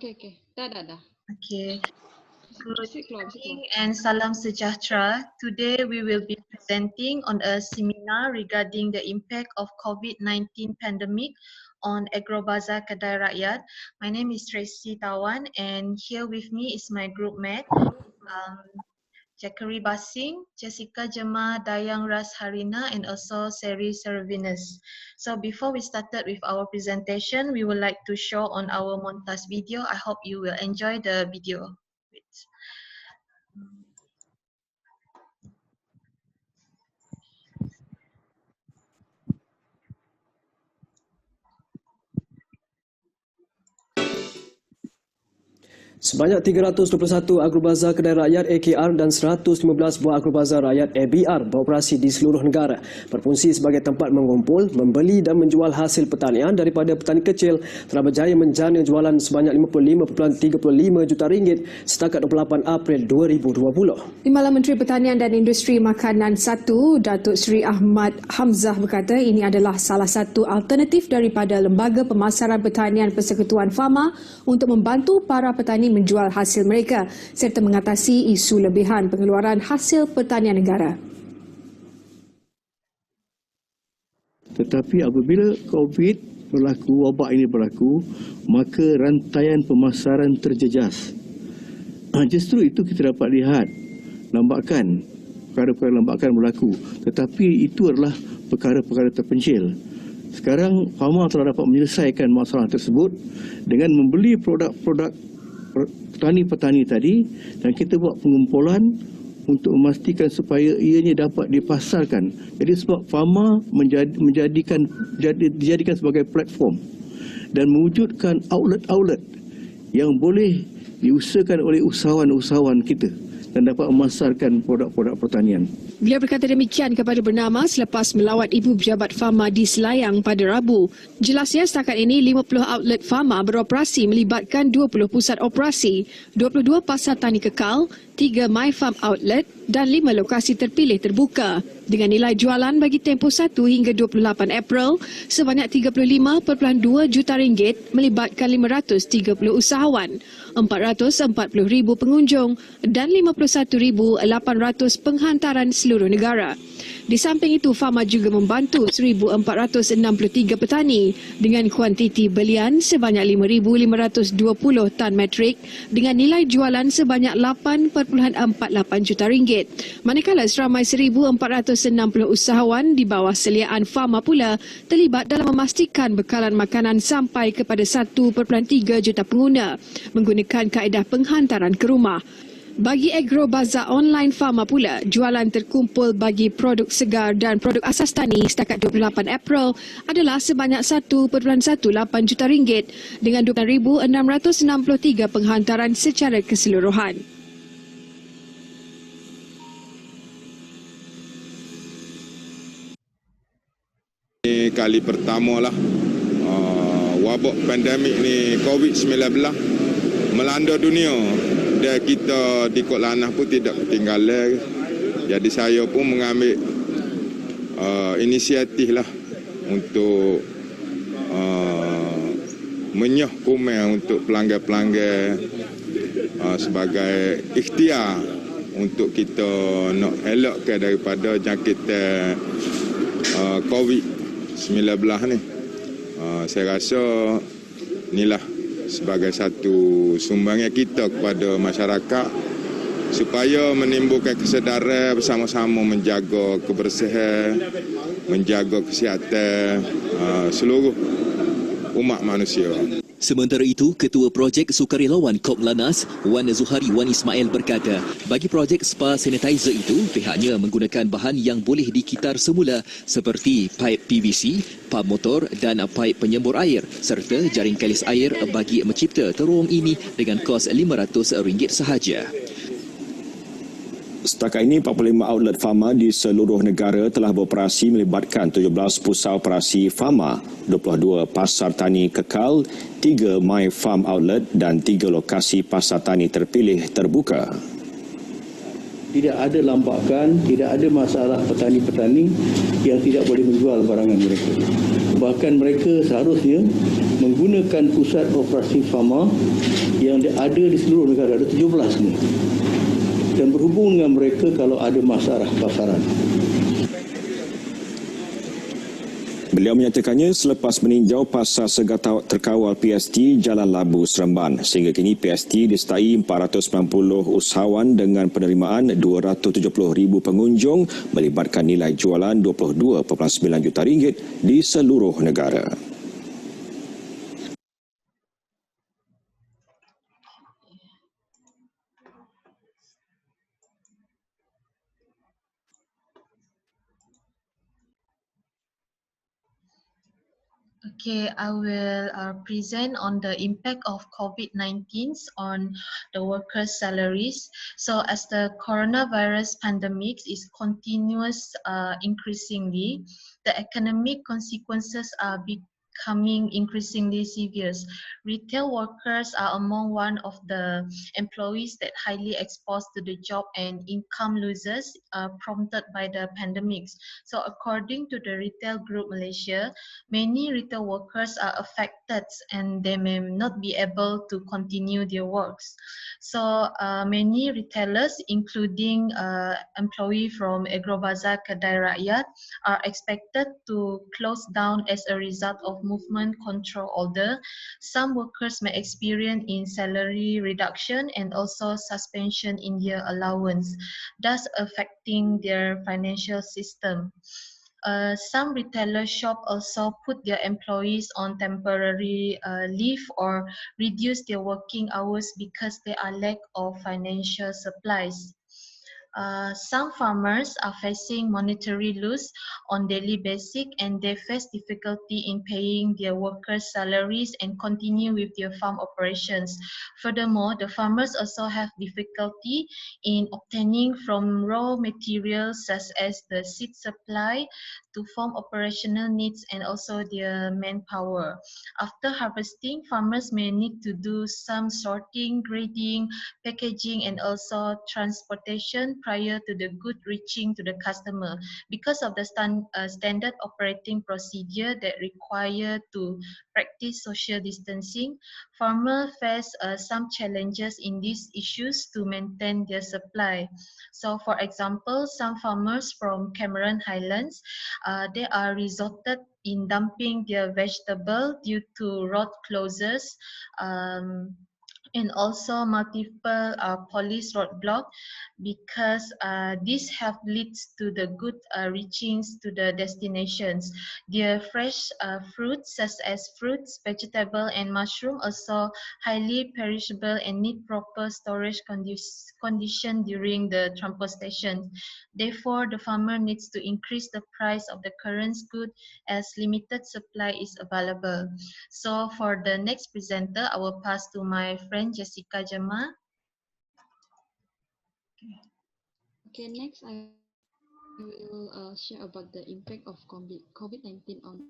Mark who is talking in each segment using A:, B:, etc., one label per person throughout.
A: Okey. Dah.
B: Okay.
A: Bisik keluar.
B: And salam sejahtera. Today we will be presenting on a seminar regarding the impact of COVID-19 pandemic on Agrobazar Kedai Rakyat. My name is Tracy Tawan and here with me is my group mate, Jackery Basing, Jessica Jema, Dayang Ras Harina, and also Seri Servinus. So before we started with our presentation, we would like to show on our montage video. I hope you will enjoy the video.
C: Sebanyak 321 Agrobazar Kedai Rakyat AKR dan 115 buah Agrobazar Rakyat ABR beroperasi di seluruh negara, berfungsi sebagai tempat mengumpul, membeli dan menjual hasil pertanian daripada petani kecil, telah berjaya menjana jualan sebanyak 55.35 juta ringgit setakat 28 April 2020.
D: Timbalan Menteri Pertanian dan Industri Makanan 1, Datuk Seri Ahmad Hamzah berkata ini adalah salah satu alternatif daripada Lembaga Pemasaran Pertanian Persekutuan Fama untuk membantu para petani menjual hasil mereka serta mengatasi isu lebihan pengeluaran hasil pertanian negara.
E: Tetapi apabila COVID berlaku, wabak ini berlaku, maka rantaian pemasaran terjejas. Justru itu kita dapat lihat perkara-perkara lambakan berlaku. Tetapi itu adalah perkara-perkara terpencil. Sekarang Fama telah dapat menyelesaikan masalah tersebut dengan membeli produk-produk petani-petani tadi dan kita buat pengumpulan untuk memastikan supaya ianya dapat dipasarkan. Jadi sebab Fama dijadikan sebagai platform dan mewujudkan outlet-outlet yang boleh diusahakan oleh usahawan-usahawan kita dan dapat memasarkan produk-produk pertanian.
D: Beliau berkata demikian kepada Bernama selepas melawat Ibu Pejabat Fama di Selayang pada Rabu. Jelasnya setakat ini 50 outlet Fama beroperasi melibatkan 20 pusat operasi, 22 pasar tani kekal, 3 My Farm Outlet dan 5 lokasi terpilih terbuka dengan nilai jualan bagi tempoh 1 hingga 28 April sebanyak 35.2 juta ringgit melibatkan 530 usahawan, 440,000 pengunjung dan 51,800 penghantaran seluruh negara. Di samping itu, Fama juga membantu 1,463 petani dengan kuantiti belian sebanyak 5,520 tan metrik dengan nilai jualan sebanyak 8.48 juta ringgit. Manakala seramai 1,460 usahawan di bawah seliaan Fama pula terlibat dalam memastikan bekalan makanan sampai kepada 1.3 juta pengguna menggunakan kaedah penghantaran ke rumah. Bagi Agrobazar online Fama pula, jualan terkumpul bagi produk segar dan produk asas tani setakat 28 April adalah sebanyak 1.18 juta ringgit dengan 2,663 penghantaran secara keseluruhan.
F: Ini kali pertama lah wabak pandemik ni COVID-19 melanda dunia. Dan kita di Kok Lanah pun tidak ketinggalan. Jadi saya pun mengambil inisiatif lah untuk menyah komen untuk pelanggan-pelanggan sebagai ikhtiar untuk kita nak elakkan daripada jangkitan COVID-19 ni. Saya rasa inilah sebagai satu sumbangan kita kepada masyarakat supaya menimbulkan kesedaran bersama-sama menjaga kebersihan, menjaga kesihatan seluruh umat manusia.
G: Sementara itu, Ketua Projek Sukarelawan Kok Lannas, Wan Zuhari Wan Ismail berkata, bagi projek spa sanitizer itu, pihaknya menggunakan bahan yang boleh dikitar semula seperti paip PVC, pam motor dan paip penyembur air serta jaring kalis air bagi mencipta terowong ini dengan kos RM500 sahaja.
H: Setakat ini, 45 outlet Fama di seluruh negara telah beroperasi melibatkan 17 pusat operasi Fama, 22 pasar tani kekal, 3 My Farm Outlet dan 3 lokasi pasar tani terpilih terbuka.
E: Tidak ada lambakan, tidak ada masalah petani-petani yang tidak boleh menjual barangan mereka. Bahkan mereka seharusnya menggunakan pusat operasi Fama yang ada di seluruh negara, ada 17 ni. Dan berhubung dengan mereka kalau ada masalah pasaran.
H: Beliau menyatakannya selepas meninjau pasar segar terkawal PST Jalan Labu Seremban. Sehingga kini PST disertai 490 usahawan dengan penerimaan 270,000 pengunjung melibatkan nilai jualan RM22.9 juta di seluruh negara.
B: Okay, I will present on the impact of COVID-19 on the workers' salaries. So as the coronavirus pandemic is continuous increasingly, the economic consequences are becoming increasingly severe. Retail workers are among one of the employees that highly exposed to the job and income losses prompted by the pandemics. So according to the Retail Group Malaysia, many retail workers are affected and they may not be able to continue their works. So many retailers, including employees from Agrobazar Kedai Rakyat, are expected to close down as a result of movement control order. Some workers may experience in salary reduction and also suspension in their allowance, thus affecting their financial system. Some retailer shop also put their employees on temporary leave or reduce their working hours because they are lack of financial supplies. Some farmers are facing monetary loss on daily basis and they face difficulty in paying their workers' salaries and continue with their farm operations. Furthermore, the farmers also have difficulty in obtaining from raw materials such as the seed supply to farm operational needs and also their manpower. After harvesting, farmers may need to do some sorting, grading, packaging, and also transportation prior to the good reaching to the customer. Because of the standard operating procedure that require to practice social distancing, farmers face some challenges in these issues to maintain their supply. So for example, some farmers from Cameron Highlands, they are resorted in dumping their vegetable due to road closures, and also multiple police roadblock because this have leads to the good reachings to the destinations. Their fresh fruits such as fruits, vegetable and mushroom also highly perishable and need proper storage condition during the transportation. Therefore, the farmer needs to increase the price of the current good as limited supply is available. So for the next presenter, I will pass to my friend Jessica Jama.
A: Okay, next I will share about the impact of COVID-19 on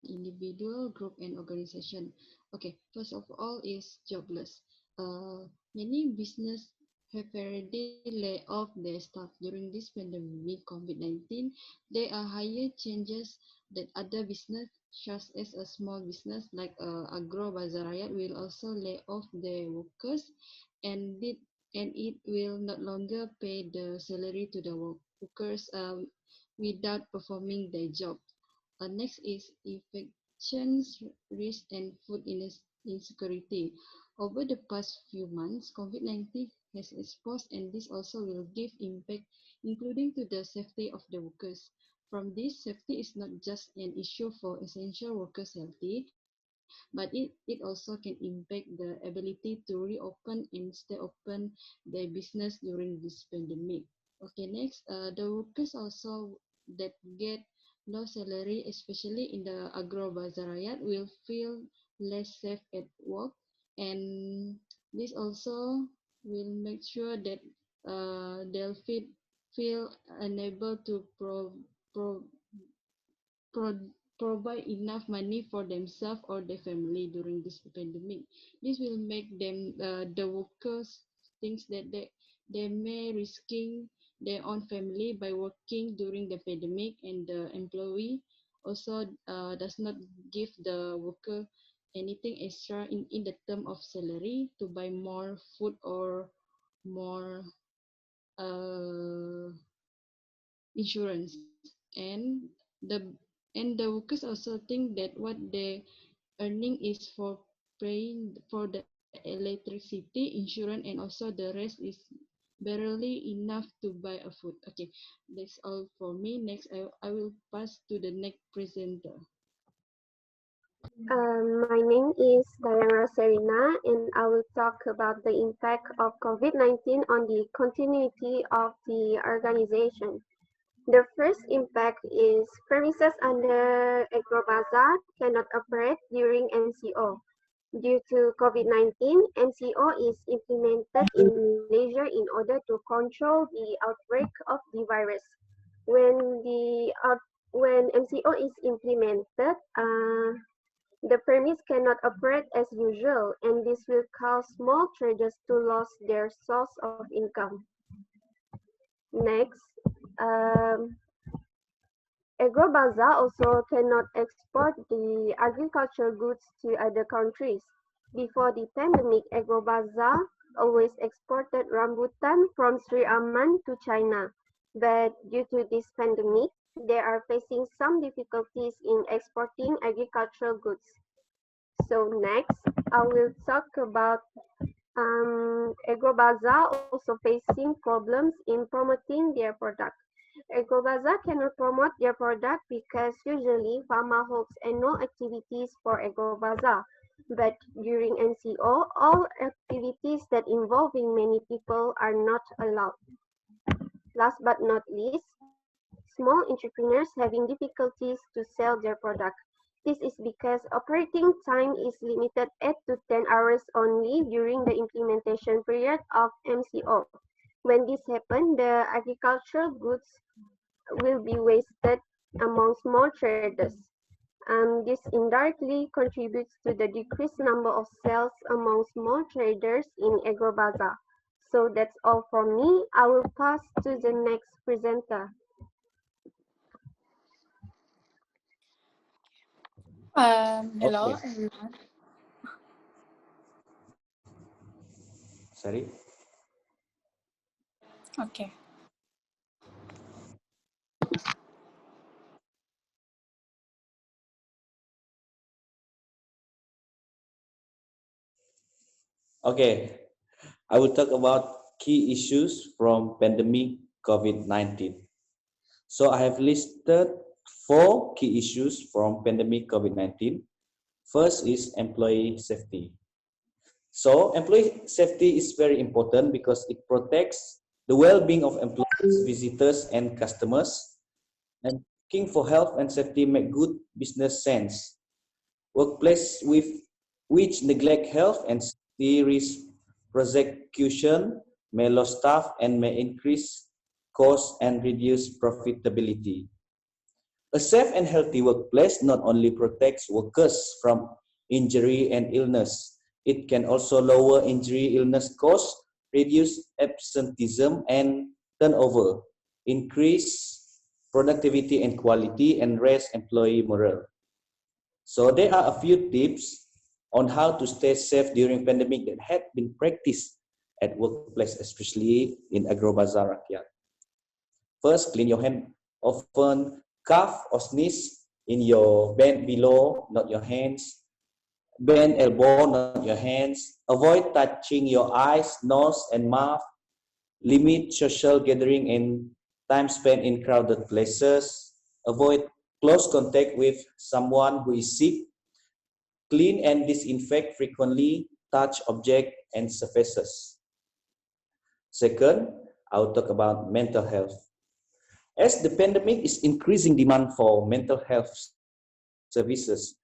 A: individual, group, and organization. Okay, first of all is jobless. Many business have already laid off their staff during this pandemic COVID-19. There are higher changes that other business, such as a small business like Agrobazar Rakyat, will also lay off their workers, and it will not longer pay the salary to the workers without performing their job. Next is infections risk and food insecurity. Over the past few months, COVID-19 has exposed, and this also will give impact, including to the safety of the workers. From this, safety is not just an issue for essential workers' healthy, but it also can impact the ability to reopen and stay open their business during this pandemic. Okay, next, the workers also that get low salary, especially in the Agrobazar Rakyat, will feel less safe at work, and this also will make sure that they'll feel unable to provide enough money for themselves or their family during this pandemic. This will make them, the workers, thinks that they may risking their own family by working during the pandemic, and the employee also does not give the worker anything extra in the term of salary to buy more food or more insurance. And the the workers also think that what they earning is for paying for the electricity, insurance, and also the rest is barely enough to buy a food. Okay, that's all for me. Next, I will pass to the next presenter.
I: My name is Diana Serina, and I will talk about the impact of COVID-19 on the continuity of the organization. The first impact is premises under Agrobazaar cannot operate during MCO. Due to COVID-19, MCO is implemented in Malaysia in order to control the outbreak of the virus. When when MCO is implemented, the premise cannot operate as usual, and this will cause small traders to lose their source of income. Next, um, Agrobazaar also cannot export the agricultural goods to other countries. Before the pandemic, Agrobazaar always exported rambutan from Sri Aman to China. But due to this pandemic, they are facing some difficulties in exporting agricultural goods. So next, I will talk about Agrobazaar also facing problems in promoting their product. Agrobazaar cannot promote their product because usually Pharma holds annual activities for Agrobazaar. But during MCO, all activities that involving many people are not allowed. Last but not least, small entrepreneurs having difficulties to sell their product. This is because operating time is limited 8 to 10 hours only during the implementation period of MCO. When this happens, the agricultural goods will be wasted among small traders. This indirectly contributes to the decreased number of sales among small traders in Agrobazaar. So that's all from me. I will pass to the next presenter.
J: Hello
K: Okay.
J: everyone.
K: Sorry.
J: Okay.
K: Okay. I will talk about key issues from pandemic COVID-19. So I have listed 4 key issues from pandemic COVID-19. First is employee safety. So employee safety is very important because it protects the well-being of employees, visitors, and customers. And looking for health and safety make good business sense. Workplace with which neglect health and safety risk prosecution may lose staff and may increase costs and reduce profitability. A safe and healthy workplace not only protects workers from injury and illness, it can also lower injury illness costs, reduce absenteeism and turnover, increase productivity and quality, and raise employee morale. So there are a few tips on how to stay safe during pandemic that had been practiced at workplace, especially in Agrobazaar Rakyat. First, clean your hand. Often cough or sneeze in your bend below, not your hands. Bend elbow, not your hands. Avoid touching your eyes, nose, and mouth. Limit social gathering and time spent in crowded places. Avoid close contact with someone who is sick. Clean and disinfect frequently, touch objects and surfaces. Second, I will talk about mental health. As the pandemic is increasing demand for mental health services,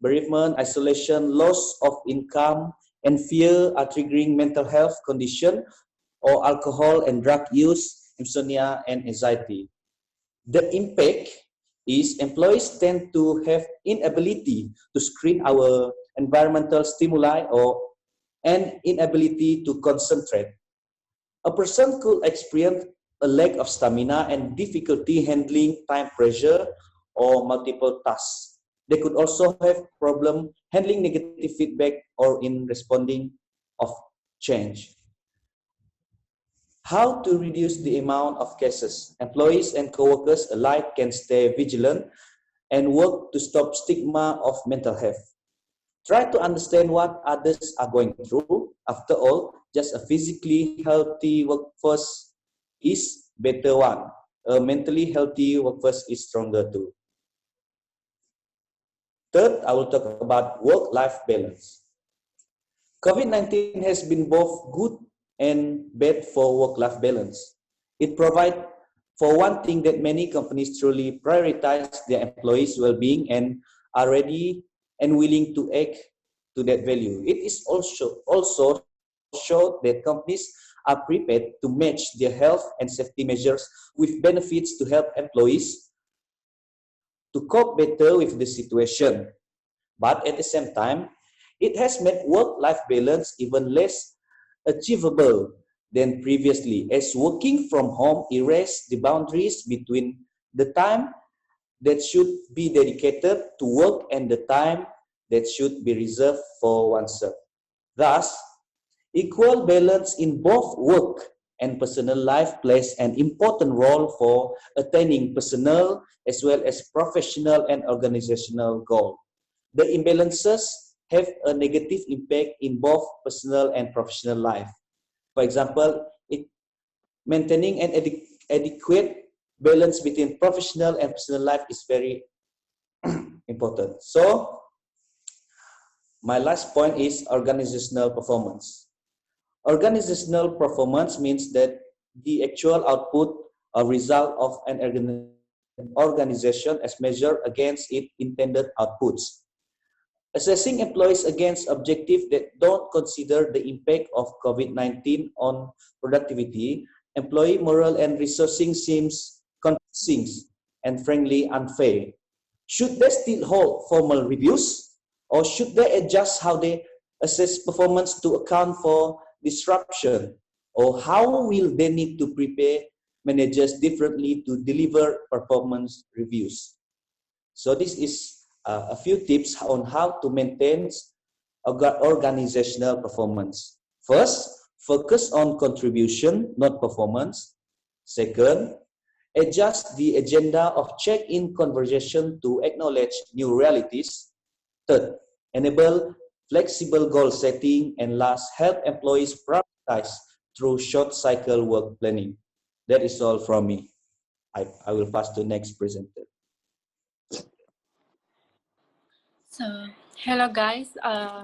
K: bereavement, isolation, loss of income, and fear are triggering mental health condition or alcohol and drug use, insomnia, and anxiety. The impact is employees tend to have inability to screen our environmental stimuli and inability to concentrate. A person could experience a lack of stamina and difficulty handling time pressure or multiple tasks. They could also have problem handling negative feedback or in responding of change. How to reduce the amount of cases? Employees and co-workers alike can stay vigilant and work to stop stigma of mental health. Try to understand what others are going through. After all, just a physically healthy workforce is better one. A mentally healthy workforce is stronger too. Third, I will talk about work-life balance. COVID-19 has been both good and bad for work-life balance. It provides, for one thing, that many companies truly prioritize their employees' well-being and are ready and willing to act to that value. It is also showed that companies are prepared to match their health and safety measures with benefits to help employees to cope better with the situation. But at the same time, it has made work-life balance even less achievable than previously, as working from home erased the boundaries between the time that should be dedicated to work and the time that should be reserved for oneself. Thus, equal balance in both work and personal life plays an important role for attaining personal as well as professional and organizational goals. The imbalances have a negative impact in both personal and professional life. For example, maintaining an adequate balance between professional and personal life is very important. So, my last point is organizational performance. Organizational performance means that the actual output or result of an organization as measured against its intended outputs. Assessing employees against objectives that don't consider the impact of COVID-19 on productivity, employee morale and resourcing seems confusing and frankly unfair. Should they still hold formal reviews, or should they adjust how they assess performance to account for disruption? Or how will they need to prepare managers differently to deliver performance reviews? So this is a few tips on how to maintain organizational performance. First, focus on contribution, not performance. Second, adjust the agenda of check-in conversation to acknowledge new realities. Third, enable flexible goal setting. And last, help employees prioritize through short cycle work planning. That is all from me. I will pass to next presenter.
J: So, hello guys. I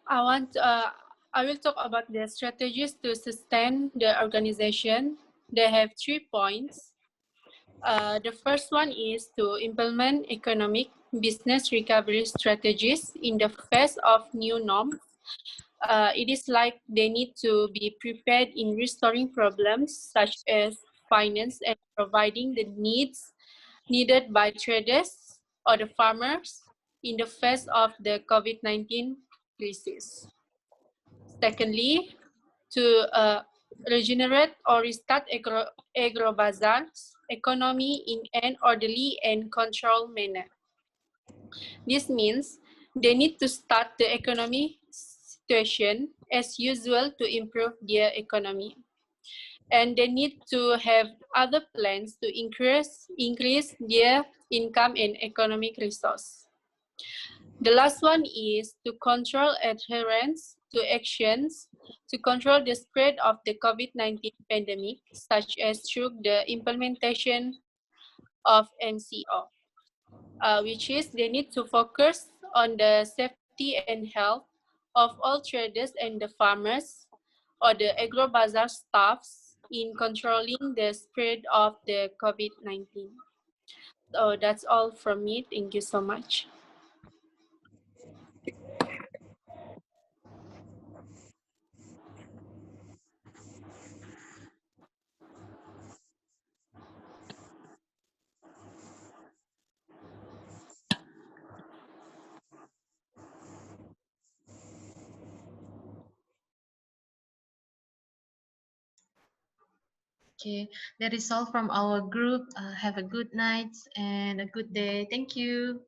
J: will talk about the strategies to sustain the organization. They have 3 points. The first one is to implement economic business recovery strategies in the face of new norms. It is like they need to be prepared in restoring problems such as finance and providing the needs needed by traders or the farmers in the face of the COVID-19 crisis. Secondly, to regenerate or restart Agrobazar's economy in an orderly and controlled manner. This means they need to start the economy situation as usual to improve their economy. And they need to have other plans to increase their income and economic resource. The last one is to control adherence to actions to control the spread of the COVID-19 pandemic, such as through the implementation of MCO, which is they need to focus on the safety and health of all traders and the farmers or the agrobazar staffs in controlling the spread of the COVID-19. So that's all from me. Thank you so much.
B: Okay, that is all from our group. Have a good night and a good day. Thank you.